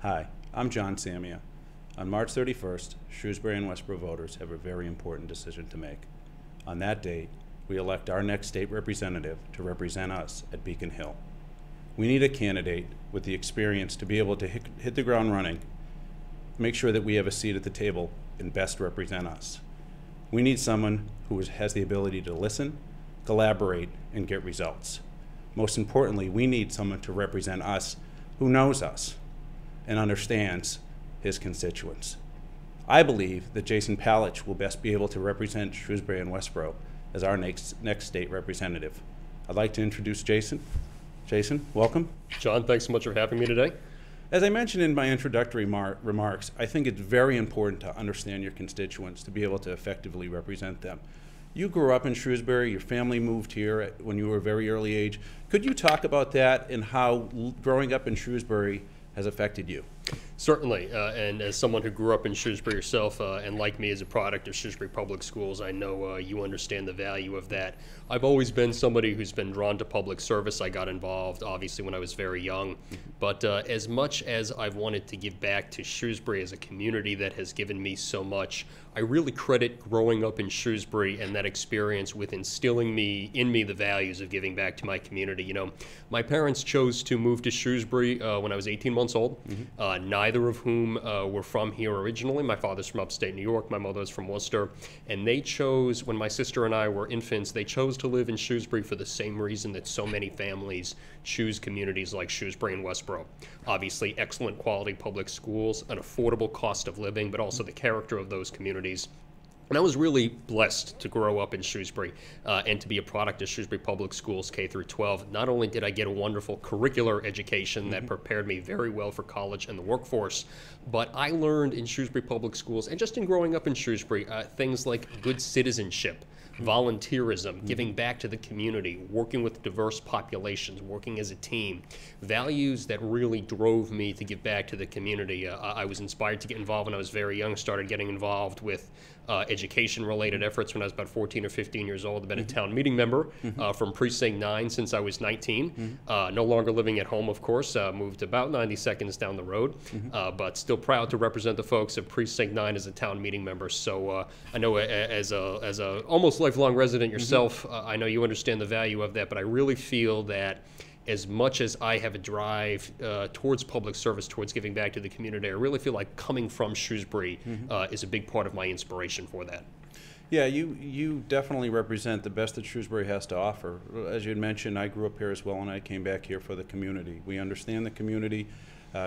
Hi, I'm John Samia. On March 31st, Shrewsbury and Westboro voters have a very important decision to make. On that date, we elect our next state representative to represent us at Beacon Hill. We need a candidate with the experience to be able to hit the ground running, make sure that we have a seat at the table, and best represent us. We need someone who has the ability to listen, collaborate, and get results. Most importantly, we need someone to represent us who knows us and understands his constituents. I believe that Jason Palitsch will best be able to represent Shrewsbury and Westboro as our next state representative. I'd like to introduce Jason. Jason, welcome. John, thanks so much for having me today. As I mentioned in my introductory remarks, I think it's very important to understand your constituents to be able to effectively represent them. You grew up in Shrewsbury, your family moved here when you were a very early age. Could you talk about that and how growing up in Shrewsbury has affected you? Certainly, and as someone who grew up in Shrewsbury yourself, and like me as a product of Shrewsbury Public Schools, I know you understand the value of that. I've always been somebody who's been drawn to public service. I got involved, obviously, when I was very young. But as much as I've wanted to give back to Shrewsbury as a community that has given me so much, I really credit growing up in Shrewsbury and that experience with instilling in me the values of giving back to my community. You know, my parents chose to move to Shrewsbury when I was 18 months old. Neither of whom were from here originally. My father's from upstate New York, my mother's from Worcester, and they chose, when my sister and I were infants, they chose to live in Shrewsbury for the same reason that so many families choose communities like Shrewsbury and Westboro. Obviously, excellent quality public schools, an affordable cost of living, but also the character of those communities. And I was really blessed to grow up in Shrewsbury and to be a product of Shrewsbury Public Schools K through 12. Not only did I get a wonderful curricular education that prepared me very well for college and the workforce, but I learned in Shrewsbury Public Schools and just in growing up in Shrewsbury things like good citizenship, volunteerism, giving back to the community, working with diverse populations, working as a team, values that really drove me to give back to the community. I was inspired to get involved when I was very young, started getting involved with education-related efforts when I was about 14 or 15 years old. I've been a town meeting member from Precinct 9 since I was 19. No longer living at home, of course, moved about 90 seconds down the road, but still proud to represent the folks of Precinct 9 as a town meeting member. So I know as a almost lifelong resident yourself, I know you understand the value of that, but I really feel that as much as I have a drive towards public service, towards giving back to the community, I really feel like coming from Shrewsbury is a big part of my inspiration for that. Yeah, you definitely represent the best that Shrewsbury has to offer. As you had mentioned, I grew up here as well, and I came back here for the community. We understand the community.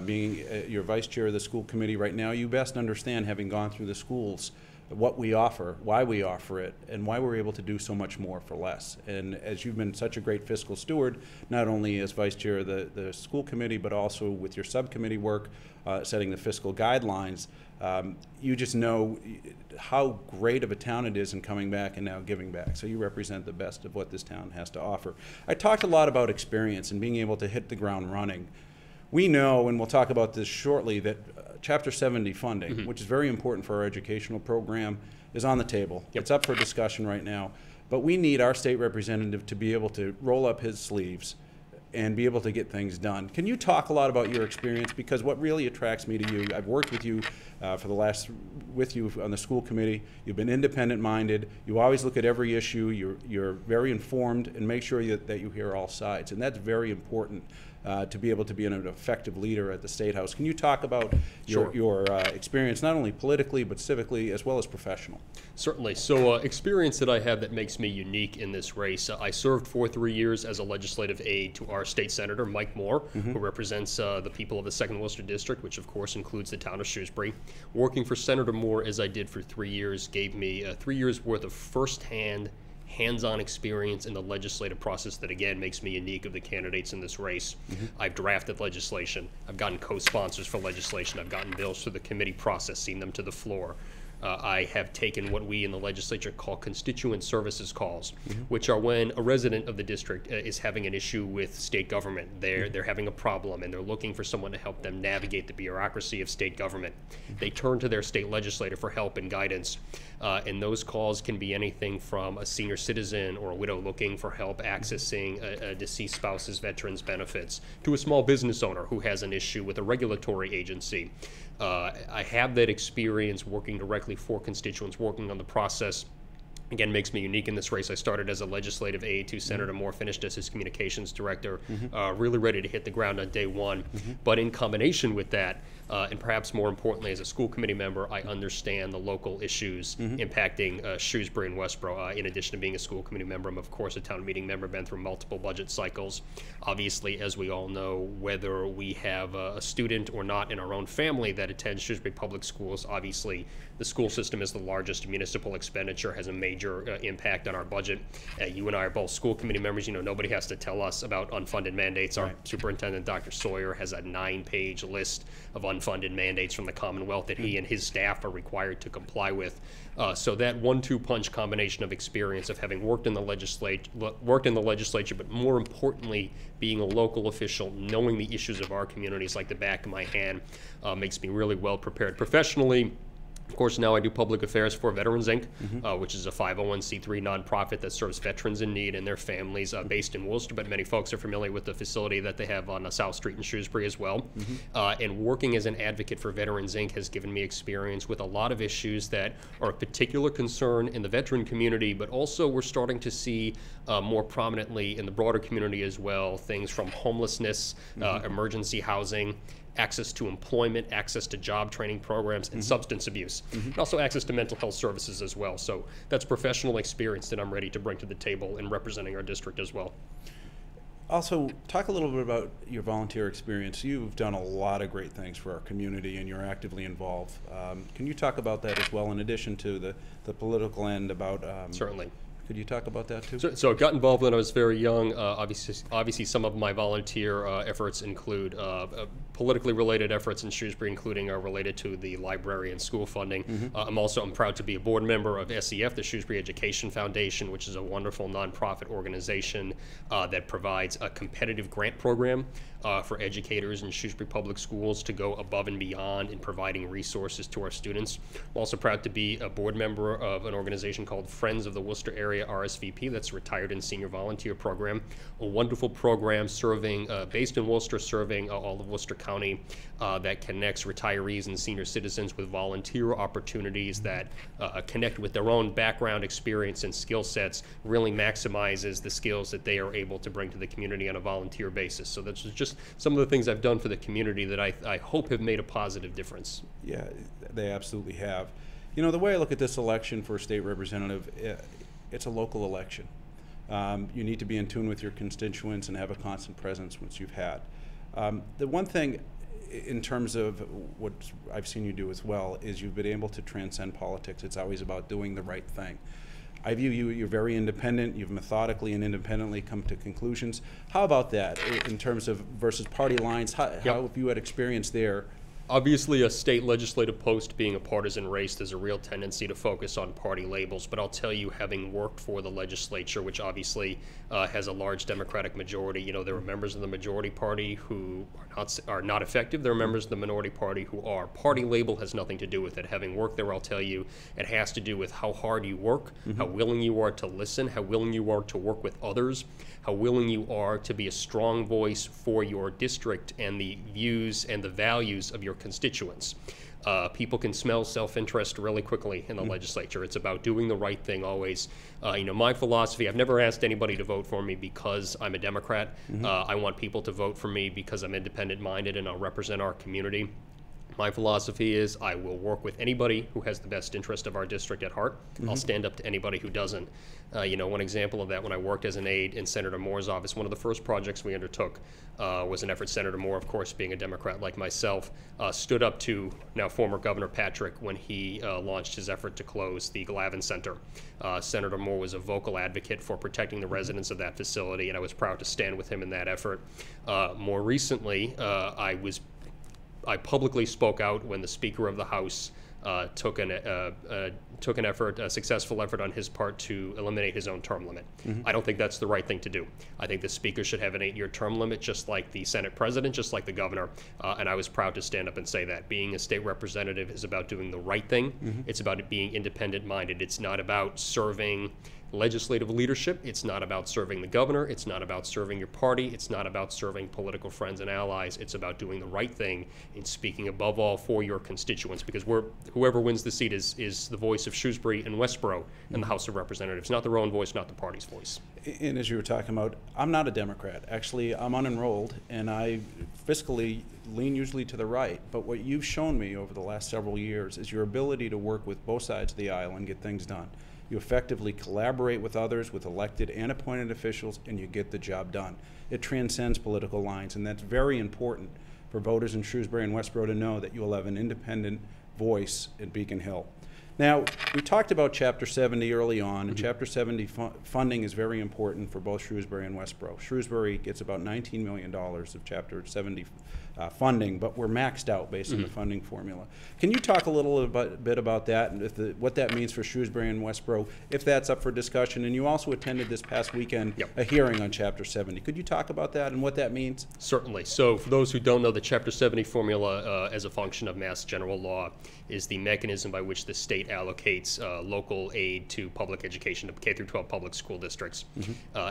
Being your vice chair of the school committee right now, you best understand, having gone through the schools, what we offer, why we offer it, and why we're able to do so much more for less. And as you've been such a great fiscal steward, not only as vice chair of the school committee, but also with your subcommittee work, setting the fiscal guidelines, you just know how great of a town it is in coming back and now giving back. So you represent the best of what this town has to offer. I talked a lot about experience and being able to hit the ground running. We know, and we'll talk about this shortly, that Chapter 70 funding, which is very important for our educational program, is on the table. It's up for discussion right now. But we need our state representative to be able to roll up his sleeves and be able to get things done. Can you talk a lot about your experience? Because what really attracts me to you, I've worked with you with you on the school committee. You've been independent-minded. You always look at every issue. You're very informed and make sure that you hear all sides. And that's very important to be able to be an effective leader at the State House. Can you talk about your experience, not only politically, but civically, as well as professional? Certainly. So experience that I have that makes me unique in this race. I served for 3 years as a legislative aide to our state senator, Mike Moore, who represents the people of the 2nd Worcester District, which of course includes the town of Shrewsbury. Working for Senator Moore as I did for 3 years gave me 3 years worth of firsthand hands-on experience in the legislative process that, again, makes me unique of the candidates in this race. I've drafted legislation. I've gotten co-sponsors for legislation. I've gotten bills through the committee process, seen them to the floor. I have taken what we in the legislature call constituent services calls, which are when a resident of the district is having an issue with state government. They're having a problem and they're looking for someone to help them navigate the bureaucracy of state government. They turn to their state legislator for help and guidance. And those calls can be anything from a senior citizen or a widow looking for help accessing a deceased spouse's veterans benefits, to a small business owner who has an issue with a regulatory agency. I have that experience working directly for constituents, working on the process. Again, makes me unique in this race. I started as a legislative aide to Senator Moore, finished as his communications director, really ready to hit the ground on day one. But in combination with that, and perhaps more importantly, as a school committee member, I understand the local issues impacting Shrewsbury and Westboro. In addition to being a school committee member, I'm of course a town meeting member, been through multiple budget cycles. Obviously, as we all know, whether we have a student or not in our own family that attends Shrewsbury Public Schools, obviously the school system is the largest municipal expenditure, has a major impact on our budget. You and I are both school committee members. You know, nobody has to tell us about unfunded mandates. Our superintendent, Dr. Sawyer, has a 9-page list of unfunded mandates from the Commonwealth that he and his staff are required to comply with. So that 1-2 punch combination of experience of having worked in the legislature, but more importantly, being a local official, knowing the issues of our communities like the back of my hand, makes me really well prepared professionally. Of course, now I do public affairs for Veterans, Inc., which is a 501c3 nonprofit that serves veterans in need and their families based in Worcester, but many folks are familiar with the facility that they have on South Street in Shrewsbury as well. And working as an advocate for Veterans, Inc. has given me experience with a lot of issues that are of particular concern in the veteran community, but also we're starting to see more prominently in the broader community as well, things from homelessness, emergency housing, access to employment, access to job training programs, and substance abuse, and also access to mental health services as well. So that's professional experience that I'm ready to bring to the table in representing our district as well. Also, talk a little bit about your volunteer experience. You've done a lot of great things for our community, and you're actively involved. Can you talk about that as well, in addition to the political end about... Certainly. Could you talk about that too? So I got involved when I was very young. Obviously some of my volunteer efforts include politically related efforts in Shrewsbury, including related to the library and school funding. I'm proud to be a board member of SEF, the Shrewsbury Education Foundation, which is a wonderful nonprofit organization that provides a competitive grant program for educators in Shrewsbury Public Schools to go above and beyond in providing resources to our students. I'm also proud to be a board member of an organization called Friends of the Worcester Area, RSVP, that's Retired and Senior Volunteer Program, a wonderful program serving, based in Worcester, serving all of Worcester County, that connects retirees and senior citizens with volunteer opportunities that connect with their own background, experience, and skill sets, really maximizes the skills that they are able to bring to the community on a volunteer basis. So that's just some of the things I've done for the community that I hope have made a positive difference. Yeah, they absolutely have. You know, the way I look at this election for a state representative, it's a local election. You need to be in tune with your constituents and have a constant presence, which you've had. The one thing in terms of what I've seen you do as well is you've been able to transcend politics. It's always about doing the right thing. I view you're very independent. You've methodically and independently come to conclusions. How about that in terms of versus party lines? How have you had experience there? Obviously, a state legislative post being a partisan race, there's a real tendency to focus on party labels, but I'll tell you, having worked for the legislature, which obviously has a large Democratic majority, you know, there are members of the majority party who are not effective, there are members of the minority party who are. Party label has nothing to do with it. Having worked there, I'll tell you, it has to do with how hard you work, how willing you are to listen, how willing you are to work with others, how willing you are to be a strong voice for your district and the views and the values of your constituents. People can smell self-interest really quickly in the legislature. It's about doing the right thing always. You know, my philosophy, I've never asked anybody to vote for me because I'm a Democrat. I want people to vote for me because I'm independent-minded and I'll represent our community. My philosophy is I will work with anybody who has the best interest of our district at heart. I'll stand up to anybody who doesn't. You know, one example of that, when I worked as an aide in Senator Moore's office, one of the first projects we undertook was an effort. Senator Moore, of course, being a Democrat like myself, stood up to now former Governor Patrick when he launched his effort to close the Glavin Center. Senator Moore was a vocal advocate for protecting the residents of that facility, and I was proud to stand with him in that effort. More recently, I publicly spoke out when the Speaker of the House took a successful effort on his part to eliminate his own term limit. I don't think that's the right thing to do. I think the Speaker should have an 8-year term limit, just like the Senate President, just like the Governor, and I was proud to stand up and say that. Being a state representative is about doing the right thing. It's about it being independent-minded. It's not about serving legislative leadership. It's not about serving the governor. It's not about serving your party. It's not about serving political friends and allies. It's about doing the right thing and speaking above all for your constituents, because whoever wins the seat is the voice of Shrewsbury and Westboro in the House of Representatives, not their own voice, not the party's voice. And as you were talking about, I'm not a Democrat. Actually, I'm unenrolled, and I fiscally lean usually to the right. But what you've shown me over the last several years is your ability to work with both sides of the aisle and get things done. You effectively collaborate with others, with elected and appointed officials, and you get the job done. It transcends political lines, and that's very important for voters in Shrewsbury and Westboro to know that you will have an independent voice at Beacon Hill. Now, we talked about Chapter 70 early on, and Chapter 70 funding is very important for both Shrewsbury and Westboro. Shrewsbury gets about $19 million of Chapter 70 funding, but we're maxed out based on the funding formula. Can you talk a little bit about that and what that means for Shrewsbury and Westboro, if that's up for discussion? And you also attended this past weekend a hearing on Chapter 70. Could you talk about that and what that means? Certainly. So for those who don't know, the Chapter 70 formula as a function of Mass General Law is the mechanism by which the state allocates local aid to public education, to K-12 public school districts.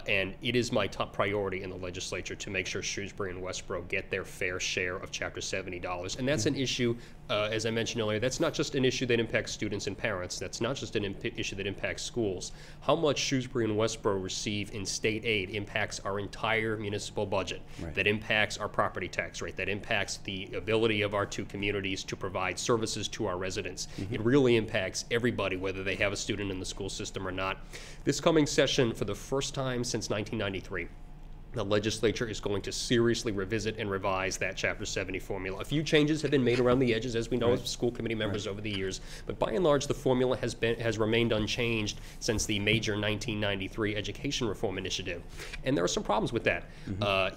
And it is my top priority in the legislature to make sure Shrewsbury and Westboro get their fair share of Chapter 70 dollars. And that's an issue, as I mentioned earlier, that's not just an issue that impacts students and parents. That's not just an issue that impacts schools. How much Shrewsbury and Westboro receive in state aid impacts our entire municipal budget. That impacts our property tax rate. That impacts the ability of our two communities to provide services to our residents. It really impacts everybody, whether they have a student in the school system or not. This coming session, for the first time since 1993, the legislature is going to seriously revisit and revise that Chapter 70 formula. A few changes have been made around the edges, as we know, as school committee members over the years, but by and large, the formula has remained unchanged since the major 1993 Education Reform Initiative. And there are some problems with that.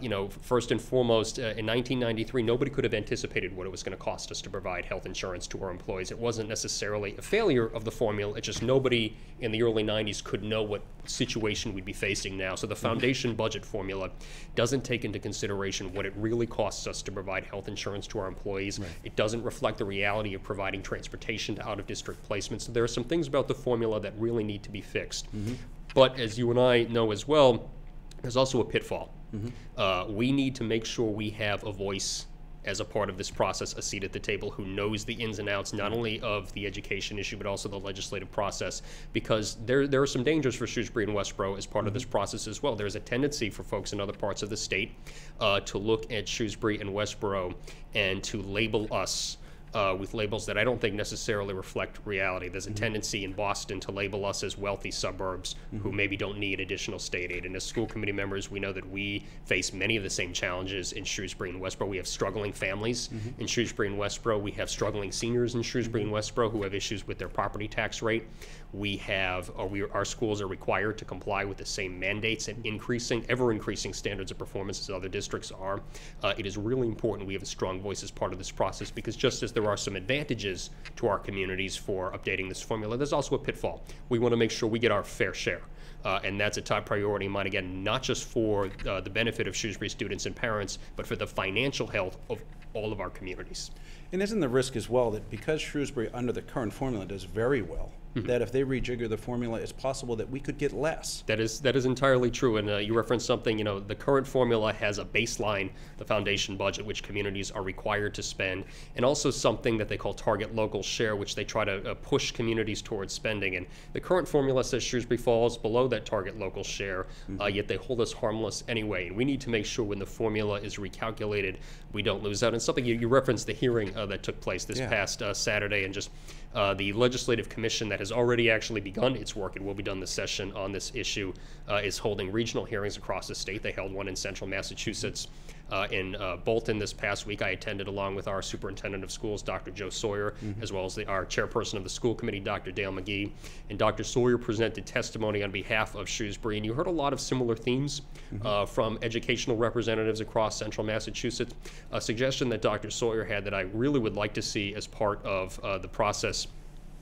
You know, first and foremost, in 1993, nobody could have anticipated what it was going to cost us to provide health insurance to our employees. It wasn't necessarily a failure of the formula. It's just nobody in the early 90s could know what situation we'd be facing now. So the foundation budget formula doesn't take into consideration what it really costs us to provide health insurance to our employees. It doesn't reflect the reality of providing transportation to out-of-district placements. So there are some things about the formula that really need to be fixed. But as you and I know as well, there's also a pitfall. We need to make sure we have a voice as a part of this process, a seat at the table, who knows the ins and outs not only of the education issue but also the legislative process, because there are some dangers for Shrewsbury and Westboro as part of this process as well. There's a tendency for folks in other parts of the state to look at Shrewsbury and Westboro and to label us with labels that I don't think necessarily reflect reality. There's a tendency in Boston to label us as wealthy suburbs who maybe don't need additional state aid. And as school committee members, we know that we face many of the same challenges in Shrewsbury and Westboro. We have struggling families in Shrewsbury and Westboro. We have struggling seniors in Shrewsbury and Westboro who have issues with their property tax rate. We have, our schools are required to comply with the same mandates and ever-increasing standards of performance as other districts are. It is really important we have a strong voice as part of this process, because just as there are some advantages to our communities for updating this formula, there's also a pitfall. We want to make sure we get our fair share. And that's a top priority of mine, again, not just for the benefit of Shrewsbury students and parents, but for the financial health of all of our communities. And isn't the risk as well that because Shrewsbury under the current formula does very well, that if they rejigger the formula, it's possible that we could get less? That is entirely true. And you referenced something, you know, the current formula has a baseline, the foundation budget, which communities are required to spend, and also something that they call target local share, which they try to push communities towards spending. And the current formula says Shrewsbury falls below that target local share, yet they hold us harmless anyway. And we need to make sure when the formula is recalculated, we don't lose out. And something you referenced, the hearing that took place this past Saturday, and just the Legislative Commission that has already actually begun its work and will be done this session on this issue is holding regional hearings across the state. They held one in central Massachusetts In Bolton this past week, I attended along with our superintendent of schools, Dr. Joe Sawyer, as well as our chairperson of the school committee, Dr. Dale McGee. And Dr. Sawyer presented testimony on behalf of Shrewsbury, and you heard a lot of similar themes from educational representatives across central Massachusetts. A suggestion that Dr. Sawyer had that I really would like to see as part of the process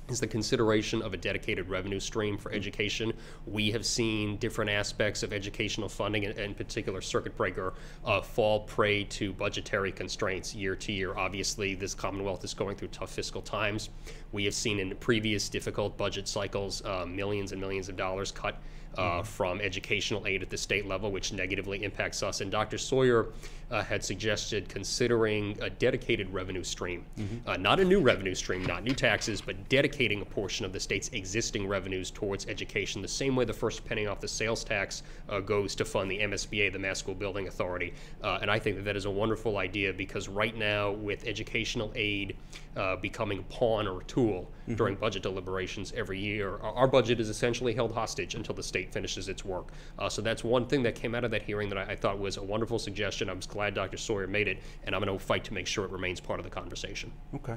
is the consideration of a dedicated revenue stream for education. We have seen different aspects of educational funding, and in particular circuit breaker, fall prey to budgetary constraints year to year. Obviously, this Commonwealth is going through tough fiscal times. We have seen in previous difficult budget cycles millions and millions of dollars cut from educational aid at the state level, which negatively impacts us. And Dr. Sawyer had suggested considering a dedicated revenue stream, not a new revenue stream, not new taxes, but dedicating a portion of the state's existing revenues towards education, the same way the first penny off the sales tax goes to fund the MSBA, the Mass School Building Authority. And I think that that is a wonderful idea, because right now, with educational aid becoming a pawn or a tool during budget deliberations every year, our budget is essentially held hostage until the state finishes its work. So that's one thing that came out of that hearing that I thought was a wonderful suggestion. I was glad Dr. Sawyer made it, and I'm going to fight to make sure it remains part of the conversation. Okay.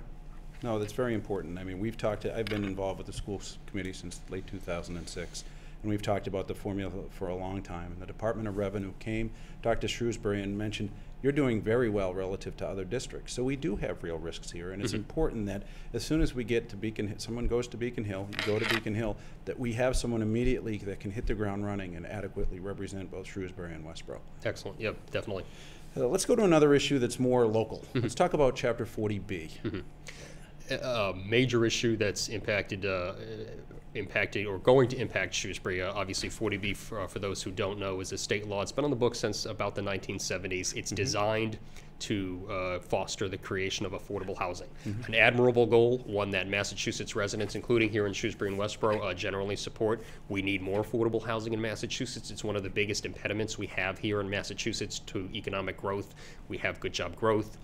No, that's very important. I mean, I've been involved with the schools committee since late 2006, and we've talked about the formula for a long time. And the Department of Revenue came, Dr. Shrewsbury, and mentioned, you're doing very well relative to other districts. So we do have real risks here, and it's important that as soon as we get to Beacon, someone goes to Beacon Hill, you go to Beacon Hill, that we have someone immediately that can hit the ground running and adequately represent both Shrewsbury and Westboro. Excellent. Yep, definitely. Let's go to another issue that's more local. Let's talk about Chapter 40B. A major issue that's impacted or going to impact Shrewsbury. Obviously, 40B, for those who don't know, is a state law. It's been on the books since about the 1970s. It's designed to foster the creation of affordable housing. An admirable goal, one that Massachusetts residents, including here in Shrewsbury and Westboro, generally support. We need more affordable housing in Massachusetts. It's one of the biggest impediments we have here in Massachusetts to economic growth. We have good job growth.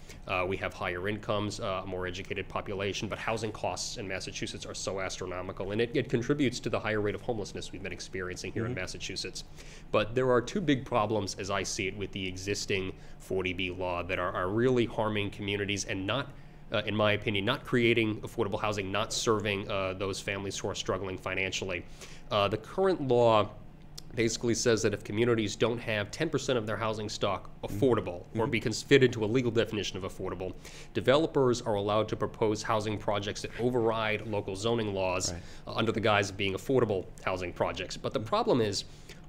We have higher incomes, a more educated population, but housing costs in Massachusetts are so astronomical, and it contributes to the higher rate of homelessness we've been experiencing here in Massachusetts. But there are two big problems, as I see it, with the existing 40B law that are really harming communities and not, in my opinion, not creating affordable housing, not serving those families who are struggling financially. The current law basically says that if communities don't have 10% of their housing stock affordable or be fitted to a legal definition of affordable, developers are allowed to propose housing projects that override local zoning laws under the guise of being affordable housing projects. But the problem is,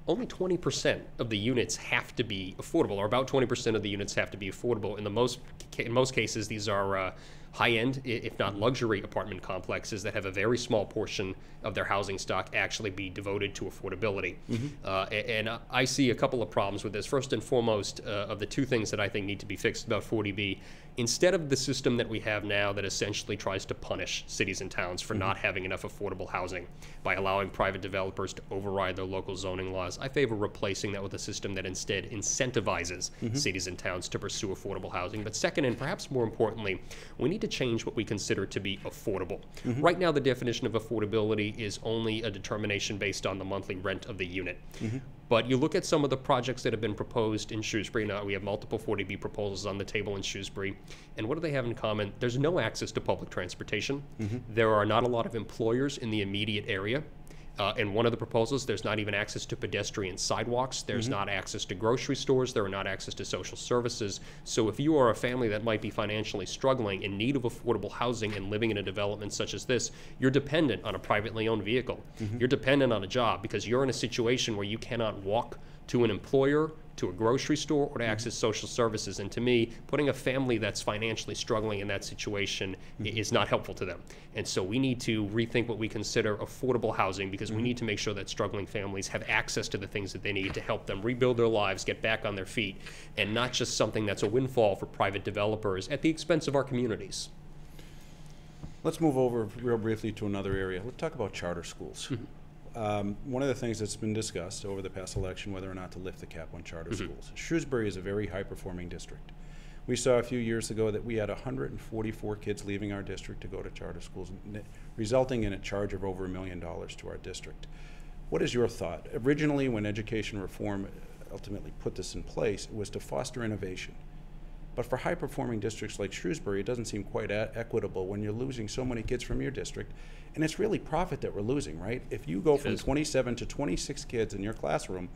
only 20% of the units have to be affordable, or about 20% of the units have to be affordable. In most cases, these are high-end, if not luxury, apartment complexes that have a very small portion of their housing stock actually be devoted to affordability. And I see a couple of problems with this. First and foremost, of the two things that I think need to be fixed about 40B, instead of the system that we have now that essentially tries to punish cities and towns for not having enough affordable housing by allowing private developers to override their local zoning laws, I favor replacing that with a system that instead incentivizes cities and towns to pursue affordable housing. But second, and perhaps more importantly, we need to change what we consider to be affordable. Right now, the definition of affordability is only a determination based on the monthly rent of the unit. But you look at some of the projects that have been proposed in Shrewsbury. Now, we have multiple 40B proposals on the table in Shrewsbury. And what do they have in common? There's no access to public transportation. There are not a lot of employers in the immediate area. In one of the proposals, there's not even access to pedestrian sidewalks. There's not access to grocery stores. There are not access to social services. So if you are a family that might be financially struggling, in need of affordable housing and living in a development such as this, you're dependent on a privately owned vehicle. You're dependent on a job because you're in a situation where you cannot walk to an employer, to a grocery store, or to access social services. And to me, putting a family that's financially struggling in that situation is not helpful to them. And so we need to rethink what we consider affordable housing, because we need to make sure that struggling families have access to the things that they need to help them rebuild their lives, get back on their feet, and not just something that's a windfall for private developers at the expense of our communities. Let's move over real briefly to another area. Let's talk about charter schools. One of the things that's been discussed over the past election, whether or not to lift the cap on charter schools. Shrewsbury is a very high-performing district. We saw a few years ago that we had 144 kids leaving our district to go to charter schools, resulting in a charge of over $1 million to our district. What is your thought? Originally, when education reform ultimately put this in place, it was to foster innovation. But for high-performing districts like Shrewsbury, it doesn't seem quite equitable when you're losing so many kids from your district. And it's really profit that we're losing, right? If you go from 27 to 26 kids in your classroom,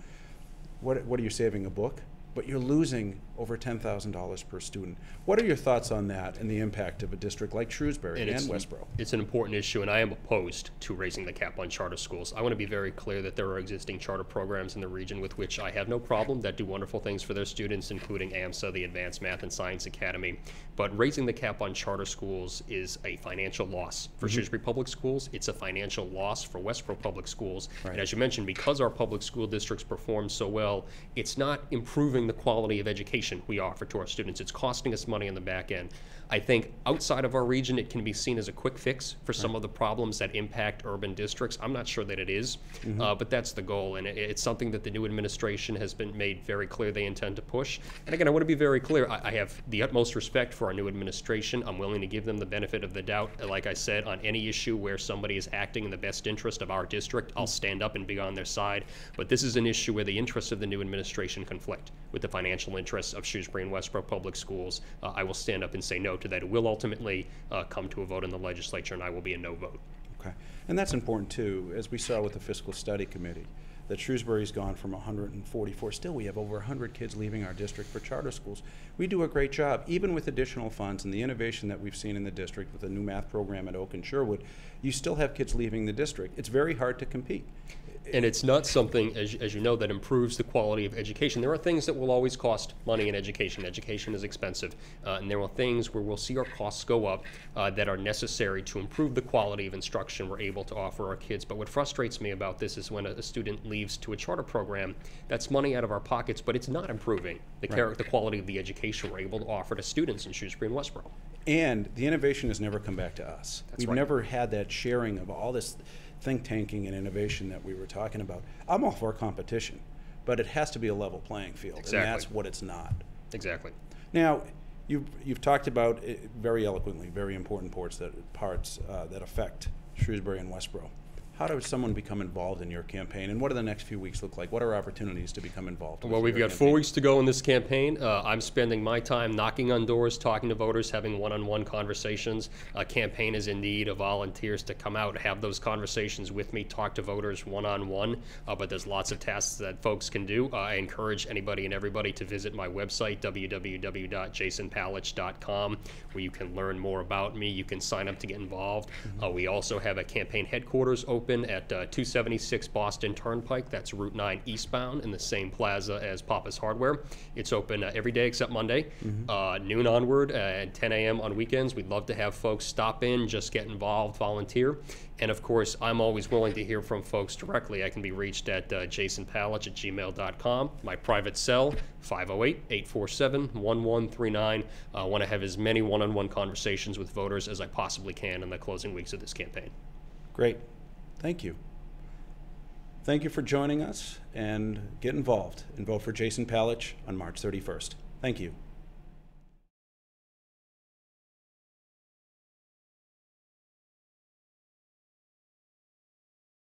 what are you saving, a book? But you're losing over $10,000 per student. What are your thoughts on that and the impact of a district like Shrewsbury and Westboro? It's an important issue, and I am opposed to raising the cap on charter schools. I want to be very clear that there are existing charter programs in the region with which I have no problem that do wonderful things for their students, including AMSA, the Advanced Math and Science Academy. But raising the cap on charter schools is a financial loss for Shrewsbury Public Schools. It's a financial loss for Westboro Public Schools. Right. And as you mentioned, because our public school districts perform so well, it's not improving the quality of education we offer to our students. It's costing us money on the back end. I think outside of our region, it can be seen as a quick fix for some of the problems that impact urban districts. I'm not sure that it is, but that's the goal, and it's something that the new administration has been made very clear they intend to push. And again, I want to be very clear. I have the utmost respect for our new administration. I'm willing to give them the benefit of the doubt. Like I said, on any issue where somebody is acting in the best interest of our district, I'll stand up and be on their side. But this is an issue where the interests of the new administration conflict with the financial interests of Shrewsbury and Westboro Public Schools. I will stand up and say no to that. It will ultimately come to a vote in the legislature, and I will be a no vote. Okay, and that's important too, as we saw with the Fiscal Study Committee, that Shrewsbury's gone from 144. Still, we have over 100 kids leaving our district for charter schools. We do a great job, even with additional funds and the innovation that we've seen in the district with the new math program at Oak and Sherwood. You still have kids leaving the district. It's very hard to compete. And it's not something, as you know, that improves the quality of education. There are things that will always cost money in education. Education is expensive. And there are things where we'll see our costs go up that are necessary to improve the quality of instruction we're able to offer our kids. But what frustrates me about this is when a student leaves to a charter program, that's money out of our pockets, but it's not improving the quality of the education we're able to offer to students in Shrewsbury and Westboro. And the innovation has never come back to us. We've never had that sharing of all this think tanking and innovation that we were talking about. I'm all for competition, but it has to be a level playing field, and that's what it's not. Exactly. Now, you've talked about it very eloquently, very important parts that affect Shrewsbury and Westboro. How does someone become involved in your campaign, and what do the next few weeks look like? What are opportunities to become involved? Well, we've got 4 weeks to go in this campaign. I'm spending my time knocking on doors, talking to voters, having one-on-one conversations. Campaign is in need of volunteers to come out, have those conversations with me, talk to voters one-on-one, but there's lots of tasks that folks can do. I encourage anybody and everybody to visit my website, www.jasonpalitsch.com, where you can learn more about me. You can sign up to get involved. We also have a campaign headquarters open at 276 Boston Turnpike. That's Route 9 eastbound in the same plaza as Papa's Hardware. It's open every day except Monday, noon onward, at 10 a.m. on weekends. We'd love to have folks stop in, just get involved, volunteer. And of course, I'm always willing to hear from folks directly. I can be reached at jasonpalitsch@gmail.com. My private cell, 508-847-1139. I want to have as many one-on-one conversations with voters as I possibly can in the closing weeks of this campaign. Great. Thank you. Thank you for joining us, and get involved and vote for Jason Palitsch on March 31st. Thank you.